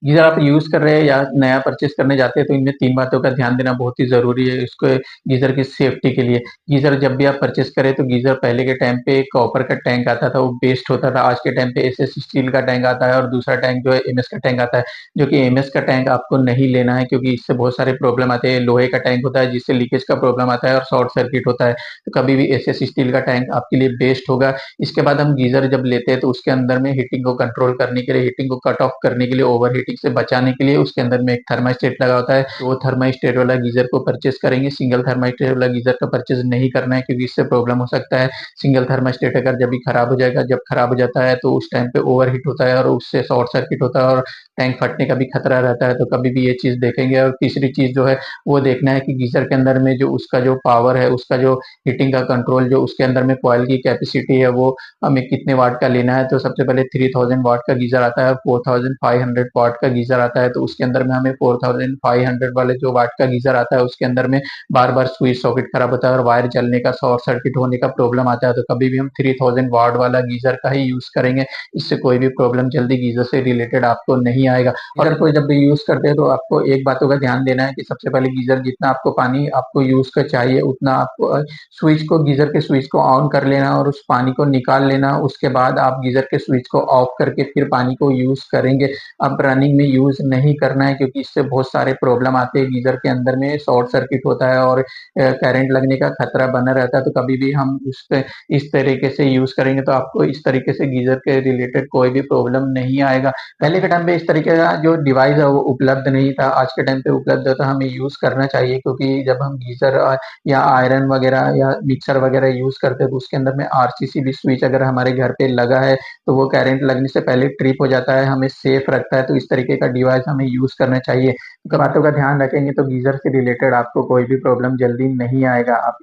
Geyser आप use कर रहे हैं या नया परचेज़ करने जाते हैं तो इनमें 3 बातों का ध्यान देना बहुत ही ज़रूरी है इसको गीज़र की सेफ्टी के लिए। गीज़र जब भी आप परचेज़ करें तो गीज़र पहले के टाइम पे कॉपर का टैंक आता था, वो बेस्ट होता था। आज के टाइम पे एसएस स्टील का टैंक आता है और दूसरा टैंक जो है एमएस का टैंक आता है, जो कि एमएस का टैंक आपको नहीं लेना है क्योंकि इससे बहुत सारे प्रॉब्लम आते हैं। लोहे का टैंक होता है जिससे लीकेज का प्रॉब्लम आता है और शॉर्ट सर्किट होता है। तो कभी भी एसएस स्टील का टैंक आपके लिए बेस्ट होगा। इसके बाद हम गीज़र जब लेते हैं तो उसके अंदर में हीटिंग को कंट्रोल करने के लिए, हीटिंग को कट ऑफ करने के लिए, ओवर हीटिंग से बचाने के लिए उसके अंदर में एक थर्मास्टेट लगा होता है। तो वो थर्मास्टेट वाला गीज़र को परचेज़ करेंगे, सिंगल थर्मास्टेट वाला गीज़र का परचेज़ नहीं करना है क्योंकि इससे प्रॉब्लम हो सकता है। सिंगल थर्मास्टेट अगर जब भी खराब हो जाएगा, जब खराब हो जाता है तो उस टाइम पे ओवरहीट होता है और उससे शॉर्ट सर्किट होता है और टैंक फटने का भी खतरा रहता है। तो कभी भी ये चीज़ देखेंगे और तीसरी चीज़ जो है वो देखना है कि गीज़र के अंदर में जो उसका जो पावर है, उसका जो हीटिंग का कंट्रोल जो उसके अंदर में कॉइल की कैपेसिटी है वो हमें कितने वाट का लेना है। तो सबसे पहले 3000 वाट का गीज़र आता है, 4500 वाट का गीज़र आता है। तो उसके अंदर में हमें 4500 वाले जो वाट का गीज़र आता है उसके अंदर में बार-बार स्विच सॉकेट खराब होता है और वायर जलने का, शॉर्ट सर्किट होने का प्रॉब्लम आता है। तो कभी भी हम 3000 वाट वाला गीज़र का ही यूज़ करेंगे, इससे कोई भी प्रॉब्लम जल्दी गीज़र से रिलेटेड आपको नहीं आएगा। अगर कोई जब भी यूज़ करते हैं तो आपको एक बातों का ध्यान देना है कि सबसे पहले गीज़र जितना आपको पानी आपको यूज़ का चाहिए उतना आपको स्विच को गीज़र के स्विच को ऑन कर लेना और उस पानी को निकाल लेना। उसके बाद आप गीज़र के स्विच को ऑफ करके फिर पानी को यूज़ करेंगे। अब रनिंग में यूज़ नहीं करना है क्योंकि इससे बहुत सारे प्रॉब्लम आते हैं। गीज़र के अंदर में शॉर्ट सर्किट होता है और करंट लगने का खतरा बना रहता है। तो कभी भी हम उस पे इस तरीके से यूज़ करेंगे तो आपको इस तरीके से गीज़र के रिलेटेड कोई भी प्रॉब्लम नहीं आएगा। पहले के टाइम पे इस तरीके का जो डिवाइस है वो उपलब्ध नहीं था, आज के टाइम पे उपलब्ध है तो हमें यूज़ करना चाहिए क्योंकि जब हम गीज़र या आयरन वगैरह या मिक्सर वगैरह यूज़ करते हैं तो उसके अंदर में आरसीसीबी स्विच अगर हमारे घर पे लगा है तो वो करंट लगने से पहले ट्रिप हो जाता है, हमें सेफ रखता है। तो इस तरीके का डिवाइस हमें यूज़ करना चाहिए। बातों का ध्यान रखेंगे तो गीज़र से रिलेटेड आपको कोई भी प्रॉब्लम जल्दी नहीं आएगा। आप